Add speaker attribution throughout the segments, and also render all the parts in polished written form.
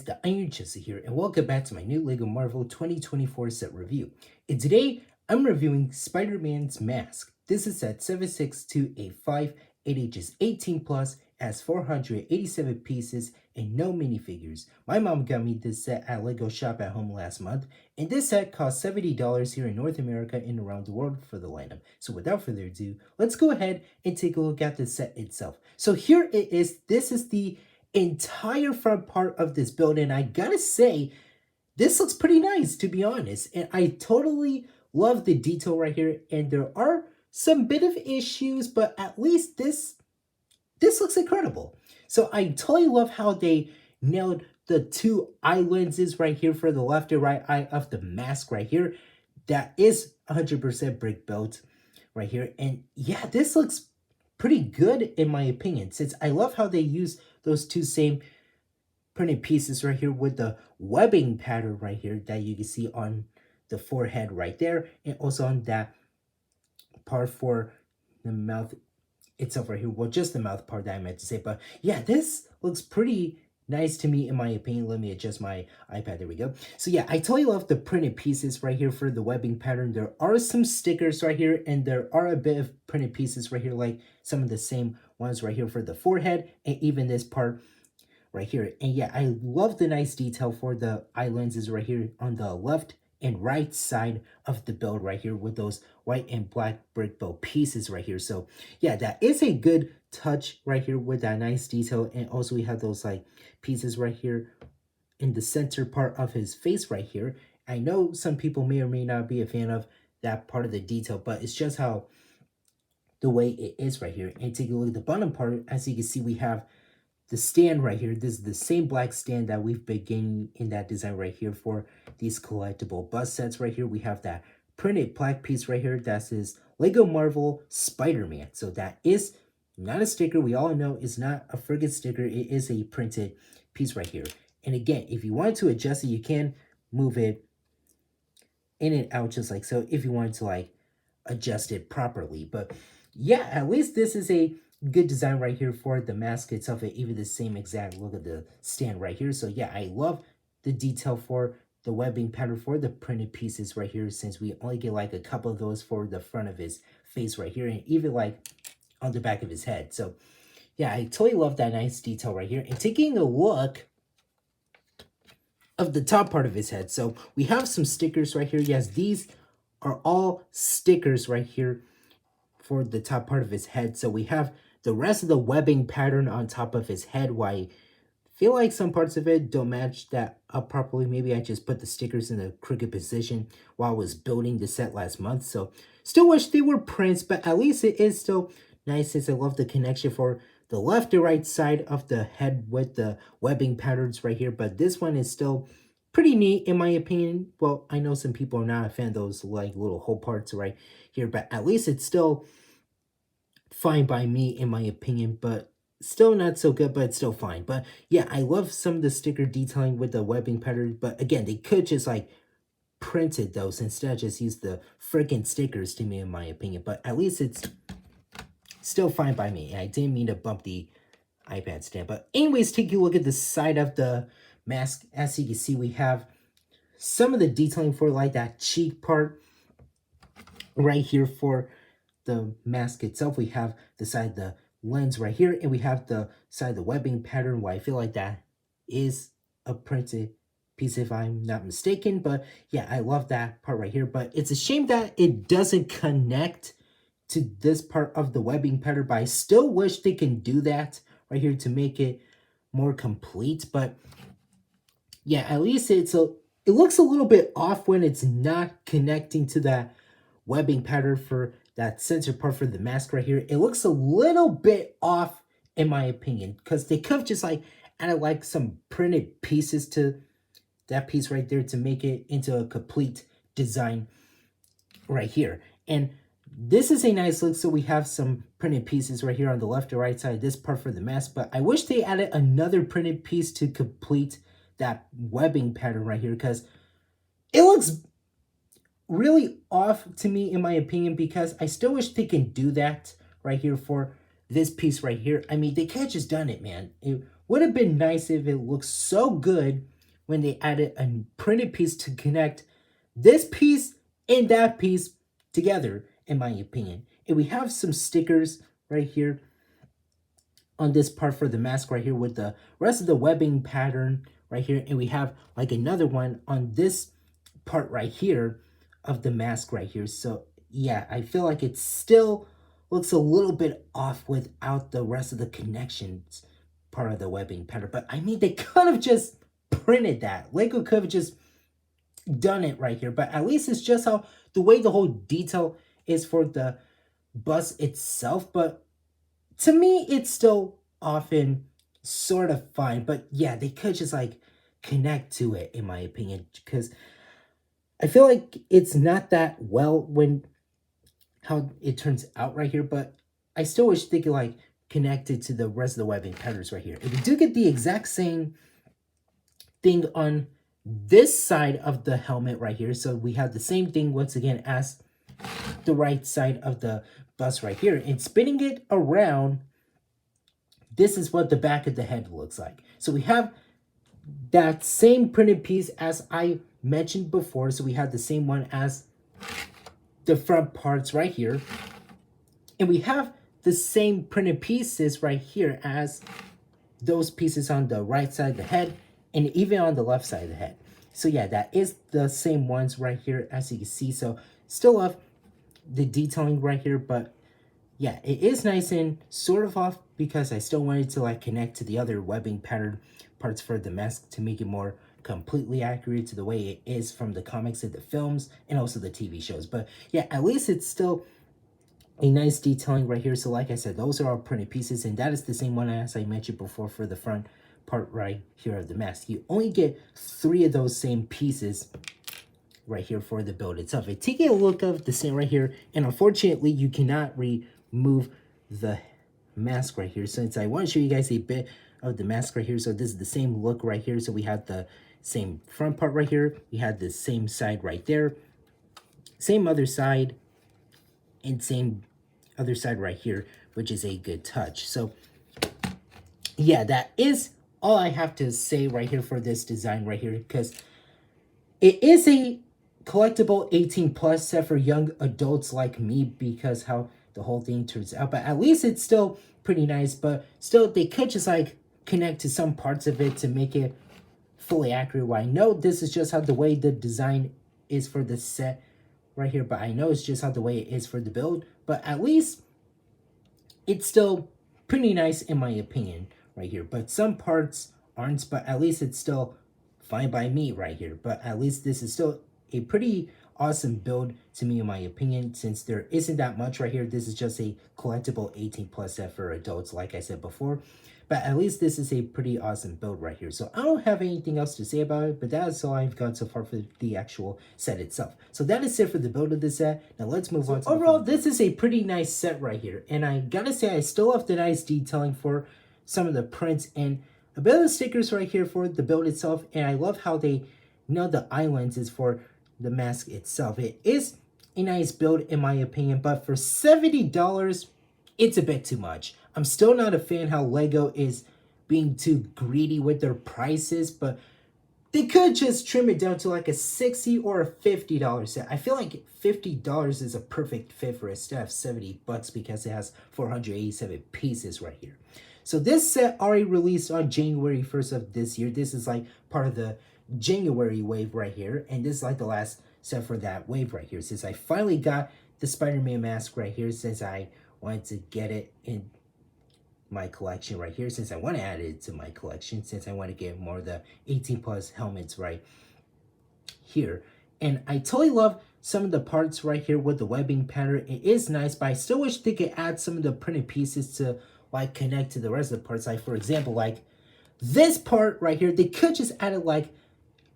Speaker 1: the Iron Chester here, and welcome back to my new LEGO Marvel 2024 set review. And today, I'm reviewing Spider-Man's mask. This is set 76285, it ages 18 plus, has 487 pieces, and no minifigures. My mom got me this set at LEGO Shop at Home last month, and this set cost $70 here in North America and around the world for the lineup. So without further ado, let's go ahead and take a look at the set itself. So here it is. This is the entire front part of this build, and I gotta say, this looks pretty nice, to be honest, and I totally love the detail right here. And there are some bit of issues, but at least this looks incredible. So I totally love how they nailed the two eye lenses right here for the left and right eye of the mask right here. That is 100% brick built right here, and yeah, this looks pretty good in my opinion, since I love how they use those two same printed pieces right here with the webbing pattern right here that you can see on the forehead right there, and also on that part for the mouth itself right here. Well, just the mouth part that I meant to say. But yeah, this looks pretty nice to me in my opinion. Let me adjust my iPad. There we go. So yeah, I totally love the printed pieces right here for the webbing pattern. There are some stickers right here, and there are a bit of printed pieces right here, like some of the same ones right here for the forehead, and even this part right here. And yeah, I love the nice detail for the eye lenses right here on the left and right side of the build right here with those white and black brick build pieces right here. So yeah, that is a good touch right here with that nice detail. And also we have those like pieces right here in the center part of his face right here. I know some people may or may not be a fan of that part of the detail, but it's just how the way it is right here. And take a look at the bottom part. As you can see, we have the stand right here. This is the same black stand that we've been getting in that design right here for these collectible bus sets right here. We have that printed plaque piece right here that says LEGO Marvel Spider-Man. So that is not a sticker. We all know it's not a friggin' sticker. It is a printed piece right here. And again, if you want to adjust it, you can move it in and out just like so if you wanted to like adjust it properly. But yeah, at least this is a good design right here for the mask itself, and even the same exact look of the stand right here. So yeah, I love the detail for the webbing pattern for the printed pieces right here, since we only get like a couple of those for the front of his face right here, and even like on the back of his head. So yeah, I totally love that nice detail right here. And taking a look of the top part of his head, so we have some stickers right here. Yes, these are all stickers right here for the top part of his head. So we have the rest of the webbing pattern on top of his head. Why I feel like some parts of it don't match that up properly. Maybe I just put the stickers in a crooked position while I was building the set last month. So still wish they were prints, but at least it is still nice, since I love the connection for the left and right side of the head with the webbing patterns right here. But this one is still pretty neat in my opinion. Well, I know some people are not a fan of those like little hole parts right here, but at least it's still fine by me in my opinion, but still not so good, but it's still fine. But yeah, I love some of the sticker detailing with the webbing pattern, but again, they could just like printed those instead, just use the freaking stickers to me in my opinion. But at least it's still fine by me. I didn't mean to bump the iPad stand. But anyways, take a look at the side of the mask. As you can see, we have some of the detailing for like that cheek part right here for the mask itself. We have the side of the lens right here, and we have the side of the webbing pattern. Why I feel like that is a printed piece if I'm not mistaken. But yeah, I love that part right here. But it's a shame that it doesn't connect to this part of the webbing pattern, but I still wish they can do that right here to make it more complete. But yeah, at least it looks a little bit off when it's not connecting to that webbing pattern for that center part for the mask right here. It looks a little bit off in my opinion, because they could have just like added like some printed pieces to that piece right there to make it into a complete design right here. And this is a nice look. So we have some printed pieces right here on the left and right side, this part for the mask, but I wish they added another printed piece to complete that webbing pattern right here, because it looks really off to me in my opinion, because I still wish they can do that right here for this piece right here. I mean, they could have just done it, man. It would have been nice if it looks so good when they added a printed piece to connect this piece and that piece together, in my opinion. And we have some stickers right here on this part for the mask right here with the rest of the webbing pattern right here. And we have like another one on this part right here of the mask right here. So yeah, I feel like it still looks a little bit off without the rest of the connections part of the webbing pattern. But I mean, they could have just printed that. Lego could have just done it right here. But at least it's just how the way the whole detail is for the bus itself. But to me, it's still often sort of fine. But yeah, they could just like connect to it, in my opinion, because I feel like it's not that well when how it turns out right here. But I still wish they could like connect it to the rest of the webbing patterns right here. And we do get the exact same thing on this side of the helmet right here. So we have the same thing once again as the right side of the bus right here, and spinning it around, this is what the back of the head looks like. So we have that same printed piece as I mentioned before. So we have the same one as the front parts right here, and we have the same printed pieces right here as those pieces on the right side of the head and even on the left side of the head. So yeah, that is the same ones right here, as you can see. So still love the detailing right here, but yeah, it is nice and sort of off because I still wanted to like connect to the other webbing pattern parts for the mask to make it more completely accurate to the way it is from the comics and the films and also the TV shows. But yeah, at least it's still a nice detailing right here. So like I said, those are all printed pieces, and that is the same one as I mentioned before for the front part right here of the mask. You only get 3 of those same pieces right here for the build itself. And taking a look of the same right here, and unfortunately you cannot remove the mask right here, since I want to show you guys a bit of the mask right here. So this is the same look right here. So we have the same front part right here, we had the same side right there, same other side, and same other side right here, which is a good touch. So yeah, that is all I have to say right here for this design right here, because it is a collectible 18 plus set for young adults like me, because how the whole thing turns out. But at least it's still pretty nice. But still, they could just like connect to some parts of it to make it fully accurate. Well, I know this is just how the way the design is for the set right here, but I know it's just how the way it is for the build. But at least it's still pretty nice in my opinion right here. But some parts aren't, but at least it's still fine by me right here. But at least this is still a pretty awesome build to me in my opinion, since there isn't that much right here. This is just a collectible 18 plus set for adults, like I said before. But at least this is a pretty awesome build right here. So I don't have anything else to say about it, but that is all I've got so far for the actual set itself. So that is it for the build of the set. Now let's move on to overall, this is a pretty nice set right here. And I gotta say, I still have the nice detailing for some of the prints and a bit of the stickers right here for the build itself. And I love how they nailed the eye lenses for the mask itself. It is a nice build in my opinion, but for $70, it's a bit too much. I'm still not a fan how Lego is being too greedy with their prices, but they could just trim it down to like a $60 or a $50 set. I feel like $50 is a perfect fit for a set of $70 because it has 487 pieces right here. So this set already released on January 1st of this year. This is like part of the January wave right here, and this is like the last set for that wave right here, since I finally got the Spider-Man mask right here, since I wanted to get it in my collection right here, since I want to add it to my collection, since I want to get more of the 18 plus helmets right here. And I totally love some of the parts right here with the webbing pattern. It is nice, but I still wish they could add some of the printed pieces to like connect to the rest of the parts. Like for example, like this part right here, they could just add it like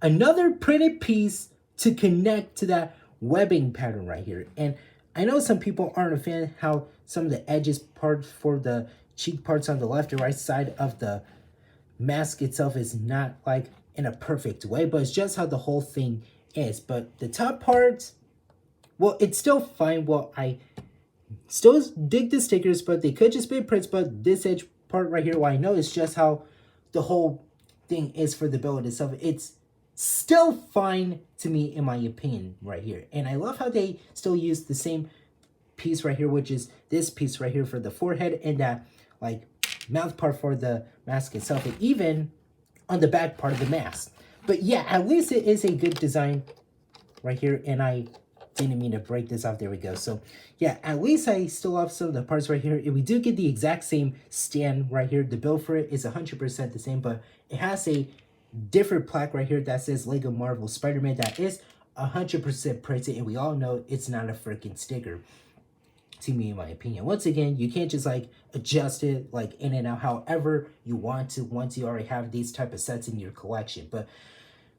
Speaker 1: another printed piece to connect to that webbing pattern right here. And I know some people aren't a fan how some of the edges parts for the cheek parts on the left and right side of the mask itself is not like in a perfect way, but it's just how the whole thing is. But the top parts, well, it's still fine. Well, I still dig the stickers, but they could just be prints. But this edge part right here, well, I know it's just how the whole thing is for the build itself. It's still fine to me in my opinion right here. And I love how they still use the same piece right here, which is this piece right here for the forehead and that like mouth part for the mask itself, and even on the back part of the mask. But yeah, at least it is a good design right here. And I didn't mean to break this off. There we go. So yeah, at least I still love some of the parts right here. And we do get the exact same stand right here. The build for it is 100% the same, but it has a different plaque right here that says Lego Marvel Spider-Man that is 100% printed, and we all know it's not a freaking sticker, to me in my opinion. Once again, you can't just like adjust it like in and out however you want to once you already have these type of sets in your collection. But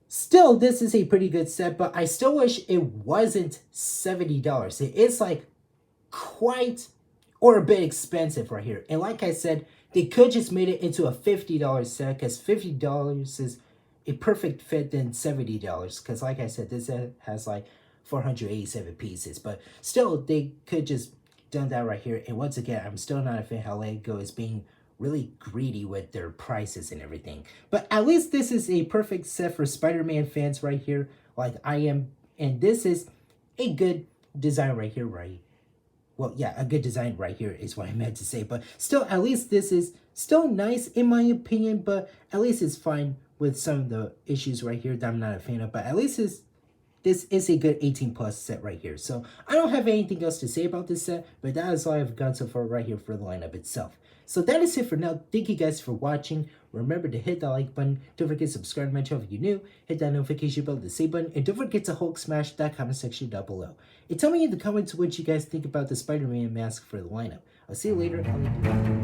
Speaker 1: still, this is a pretty good set, but I still wish it wasn't $70. It is like quite or a bit expensive right here. And like I said, they could just made it into a $50 set, because $50 is a perfect fit than $70, because like I said, this set has like 487 pieces. But still, they could just done that right here. And once again, I'm still not a fan how Lego is being really greedy with their prices and everything. But at least this is a perfect set for Spider-Man fans right here, like I am. And this is a good design right here, right? Well, yeah, a good design right here is what I meant to say. But still, at least this is still nice in my opinion, but at least it's fine with some of the issues right here that I'm not a fan of. But at least this is a good 18 plus set right here. So I don't have anything else to say about this set, but that is all I've got so far right here for the lineup itself. So that is it for now. Thank you guys for watching. Remember to hit that like button. Don't forget to subscribe to my channel if you're new. Hit that notification bell, the same button. And don't forget to Hulk smash that comment section down below. And tell me in the comments what you guys think about the Spider-Man mask for the lineup. I'll see you later.